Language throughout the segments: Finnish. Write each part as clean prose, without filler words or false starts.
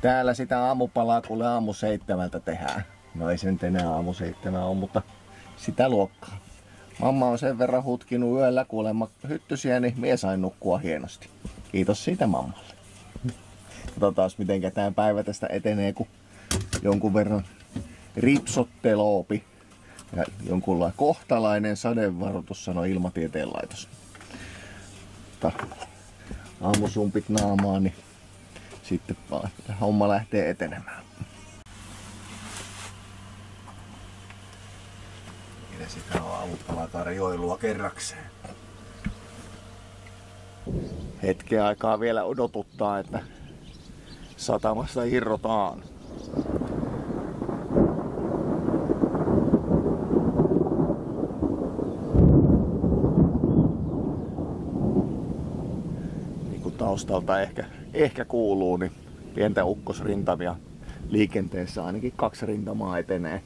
Täällä sitä aamupalaa kuule aamu 7 tehdään. No ei se nyt enää aamu 7 ole, mutta sitä luokkaa. Mamma on sen verran hutkinut yöllä kuulemma hyttysiä, niin mie sain nukkua hienosti. Kiitos siitä mammalle. Katsotaan miten tämä päivä tästä etenee, kun jonkun verran ripsotteloopi. Ja jonkunlainen kohtalainen sadevaroitus, sanoi Ilmatieteen laitos. Aamusumpit naamaan, niin sitten homma lähtee etenemään. Ja sitä on aamupalatarjoilua kerrakseen. Hetken aikaa vielä odotuttaa, että satamasta irrotaan. Niin kuin taustalta ehkä kuuluu, niin pientä ukkosrintamia liikenteessä, ainakin 2 rintamaa etenee.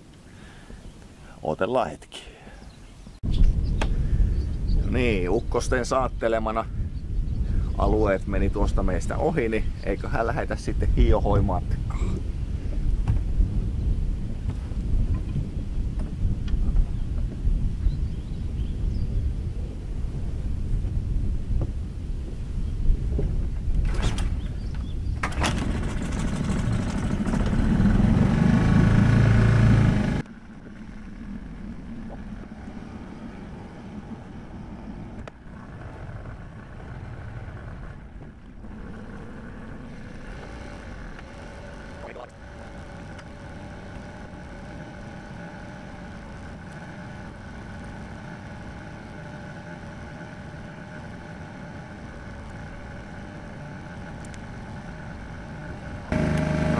Otellaan hetki. Niin, ukkosten saattelemana alueet meni tuosta meistä ohi, niin eiköhän lähetä sitten hiohoimatkaan.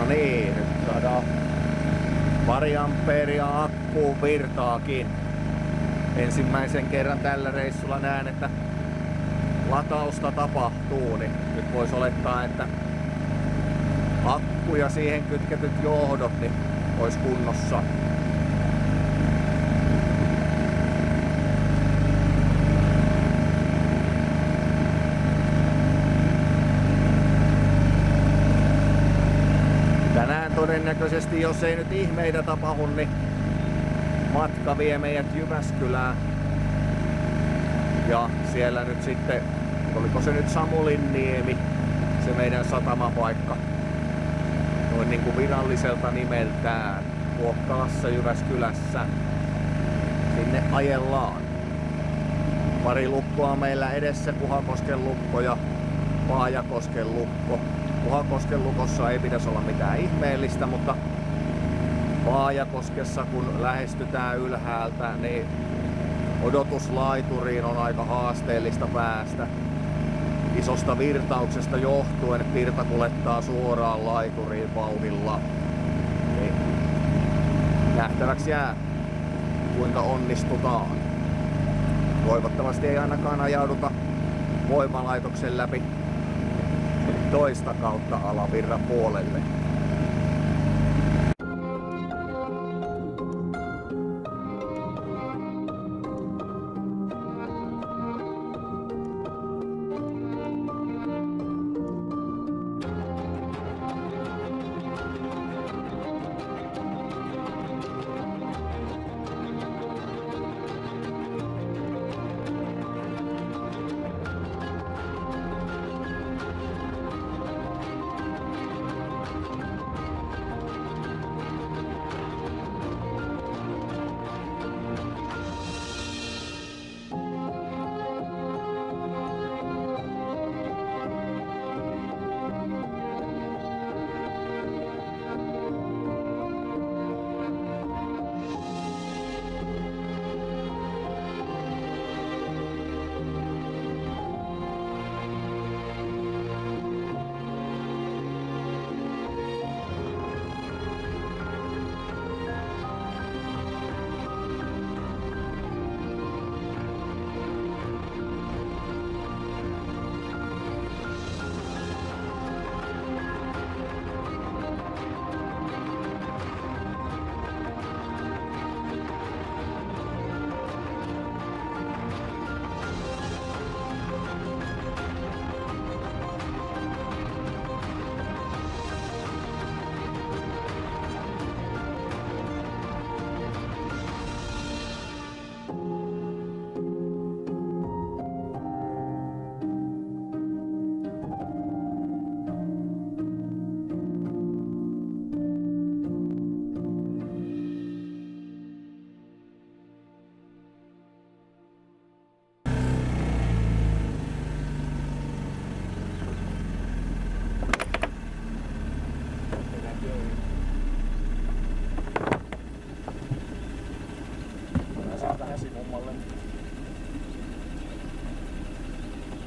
Niin, nyt saadaan pari ampeeria akkuun virtaakin. Ensimmäisen kerran tällä reissulla näen, että latausta tapahtuu, niin nyt voisi olettaa, että akku ja siihen kytketyt johdot niin olisi kunnossa. Tänään todennäköisesti, jos ei nyt ihmeitä tapahdu, niin matka vie meidät Jyväskylään. Ja siellä nyt sitten, oliko se nyt Samulinniemi, se meidän satamapaikka, noin niin kuin viralliselta nimeltään, Kuokkalassa Jyväskylässä. Sinne ajellaan. Pari lukkoa meillä edessä, Kuhakosken lukko ja Paajakosken lukko. Kuhakosken lukossa ei pitäisi olla mitään ihmeellistä, mutta Paajakoskessa kun lähestytään ylhäältä, niin odotuslaituriin on aika haasteellista päästä. Isosta virtauksesta johtuen virta kuljettaa suoraan laituriin vauhdilla. Niin nähtäväksi jää, kuinka onnistutaan. Toivottavasti ei ainakaan ajauduta voimalaitoksen läpi toista kautta alavirran puolelle.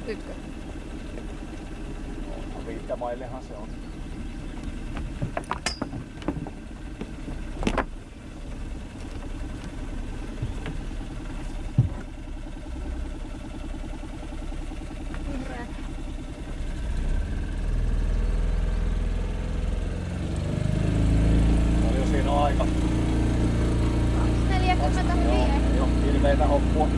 Nytkö? No, viittämaillehan se on. Vihreä. Paljon siinä on aika. 240 hyviä. Ei oo hirveetä hoppua.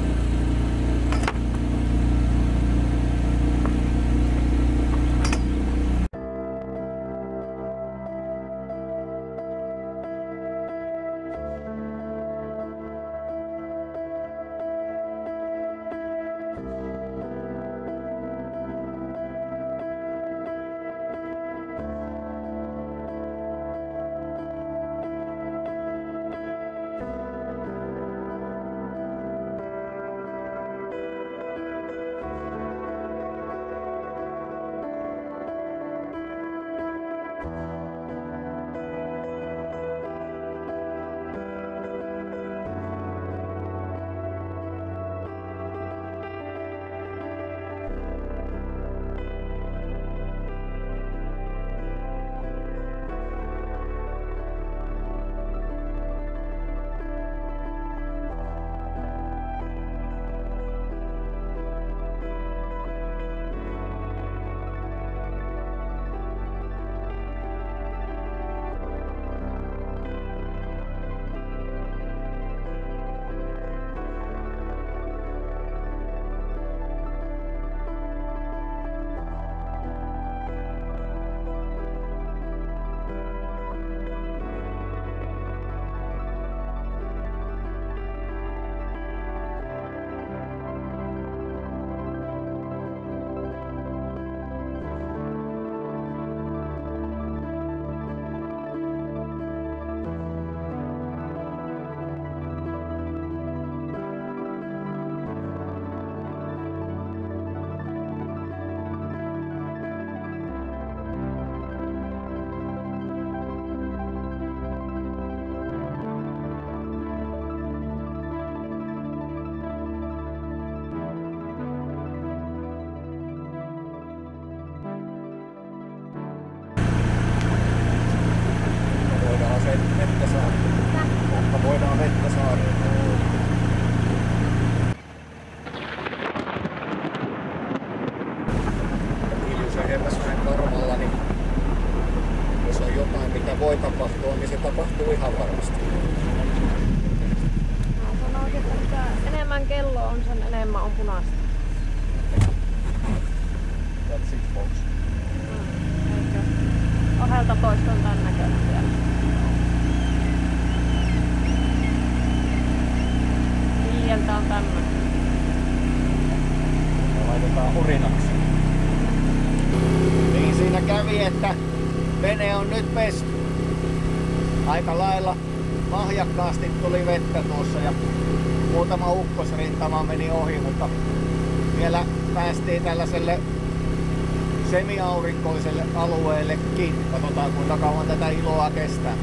Vettä saada. Kohta voidaan vettä saada. Hiljuisen herrasväen karmalla, niin jos on jotain mitä voi tapahtua, niin se tapahtuu ihan varmasti. Mä sanoisin, että mitä enemmän kello on, sen enemmän on punaista. That's it, folks. Eikö? Ohelta toista on tän näköinen vielä. Viieltä on tämmönen. Me laitetaan hurinaksi. Niin siinä kävi, että vene on nyt pesty. Aika lailla lahjakkaasti tuli vettä tuossa ja muutama ukkosrintama meni ohi, mutta vielä päästiin tällaiselle semiaurinkoiselle alueellekin. Katsotaan kuinka kauan tätä iloa kestää.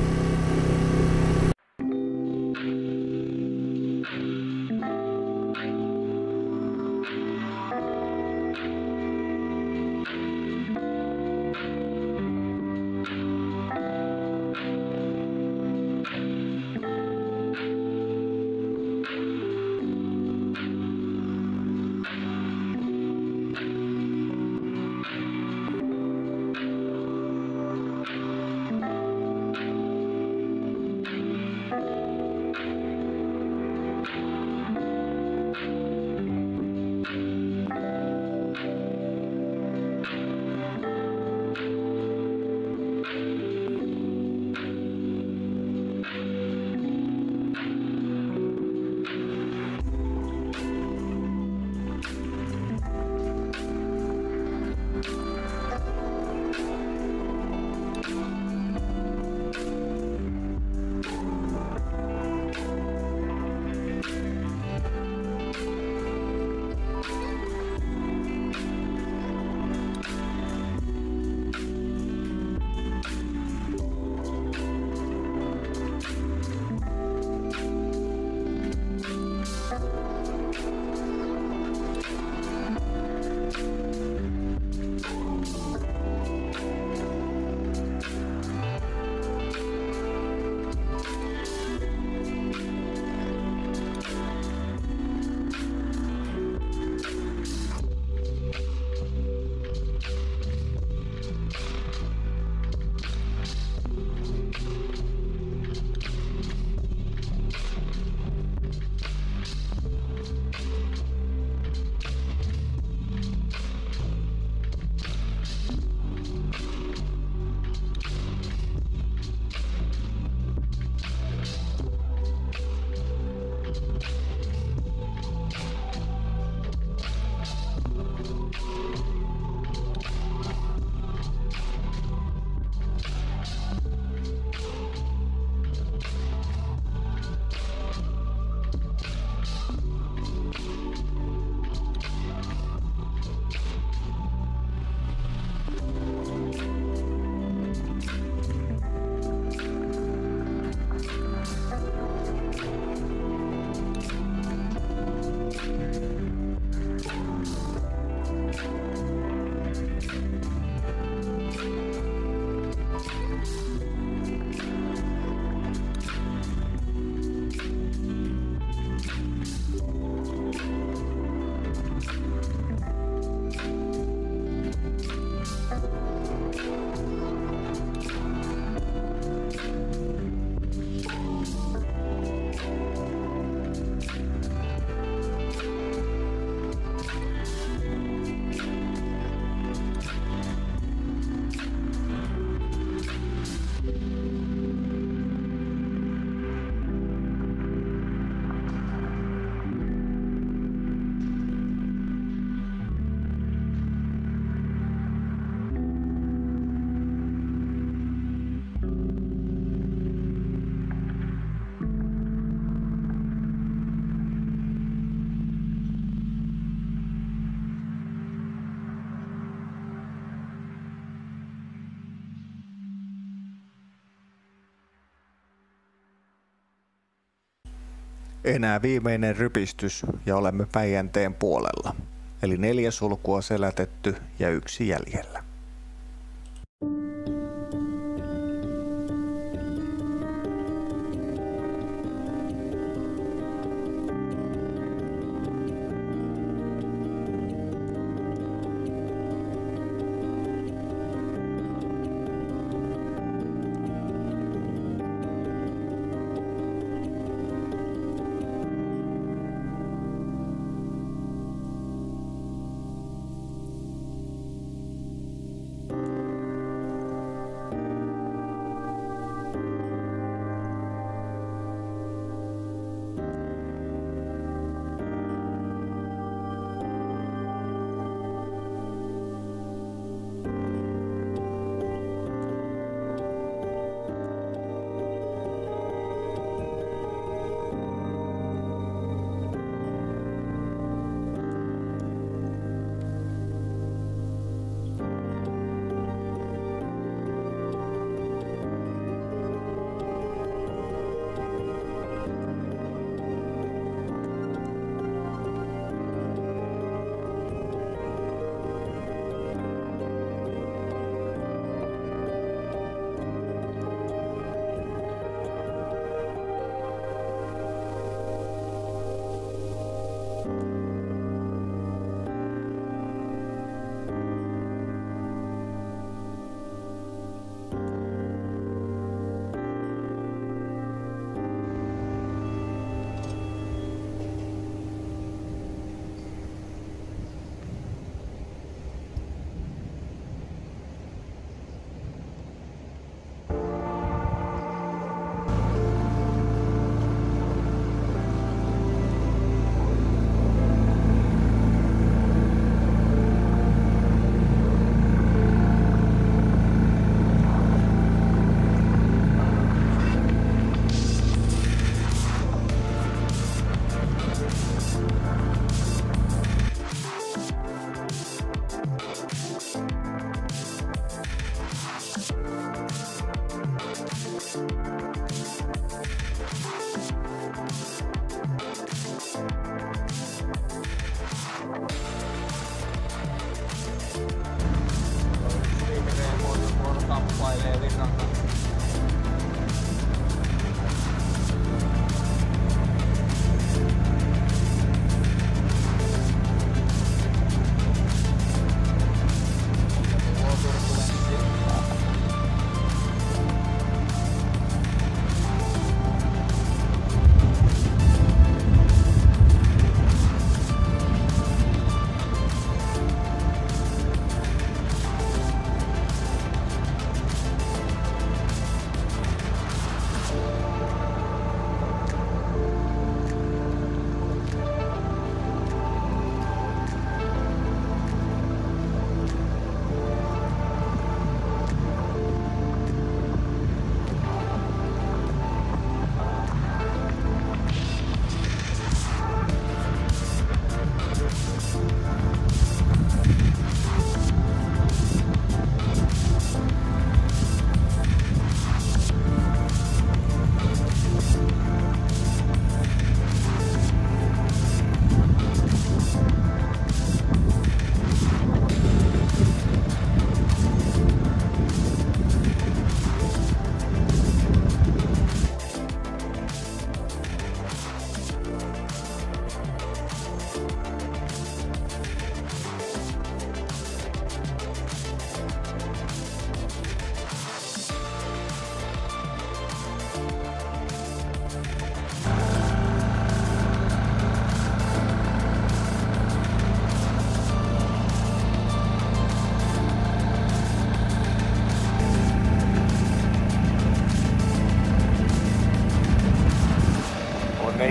Enää viimeinen rypistys ja olemme Päijänteen puolella. Eli 4 sulkua selätetty ja 1 jäljellä.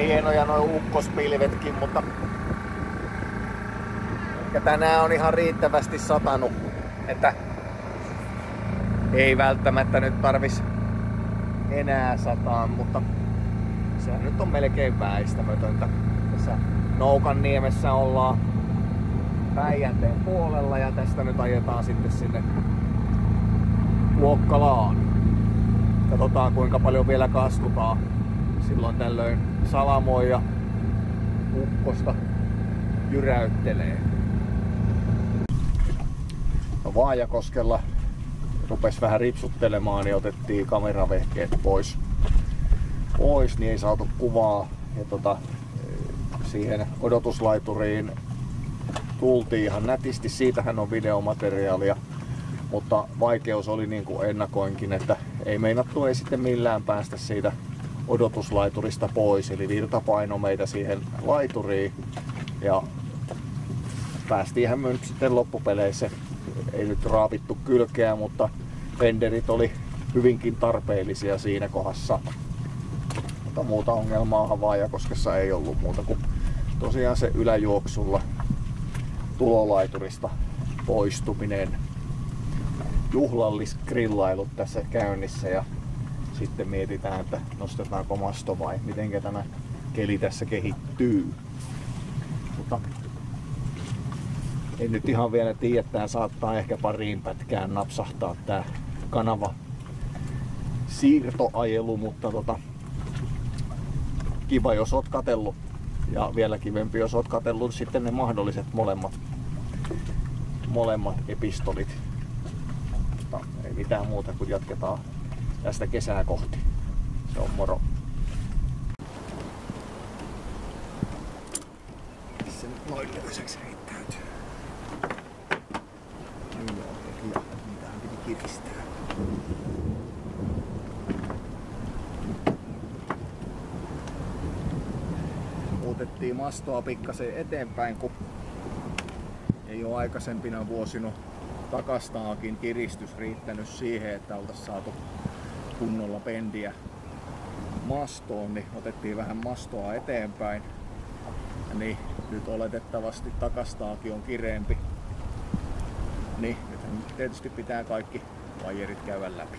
Hienoja nuo ukkospilvetkin, mutta ehkä tänään on ihan riittävästi satanut, että ei välttämättä nyt tarvis enää sataa, mutta sehän nyt on melkein väistämätöntä. Tässä Noukanniemessä ollaan Päijänteen puolella ja tästä nyt ajetaan sitten sinne Kuokkalaan. Katsotaan kuinka paljon vielä kastutaan silloin tällöin salamoi ja ukkosta jyräyttelee. No Vaajakoskella rupesi vähän ripsuttelemaan, niin otettiin kameravehkeet pois, niin ei saatu kuvaa. Ja siihen odotuslaituriin tultiin ihan nätisti, siitähän on videomateriaalia, mutta vaikeus oli niin kuin ennakoinkin, että ei sitten millään päästä siitä odotuslaiturista pois, eli virta painoi meitä siihen laituriin ja päästiinhän me nyt sitten loppupeleissä, ei nyt raapittu kylkeä, mutta fenderit oli hyvinkin tarpeellisia siinä kohdassa. Mutta muuta ongelmaa Vaajakoskessa ei ollut muuta kuin tosiaan se yläjuoksulla tulolaiturista poistuminen. Juhlallisgrillailut tässä käynnissä ja sitten mietitään, että nostetaanko masto vai mitenkä tämä keli tässä kehittyy. Mutta en nyt ihan vielä tiedä, tää saattaa ehkä pariin pätkään napsahtaa tää kanava siirtoajelu, mutta kiva jos oot katsellut ja vielä kivempi jos oot katsellut sitten ne mahdolliset molemmat epistolit. Mutta ei mitään muuta kuin jatketaan tästä kesää kohti. Se on moro. Se nyt noin löysäksi riittäytyy. Joo, niitähän piti kiristää. Muutettiin mastoa pikkasen eteenpäin, kun ei ole aikaisempina vuosina takastaakin kiristys riittänyt siihen, että oltaisiin saatu kunnolla pendiä mastoon, niin otettiin vähän mastoa eteenpäin. Niin nyt oletettavasti takastaakin on kireempi. Niin nyt tietysti pitää kaikki vaijerit käydä läpi.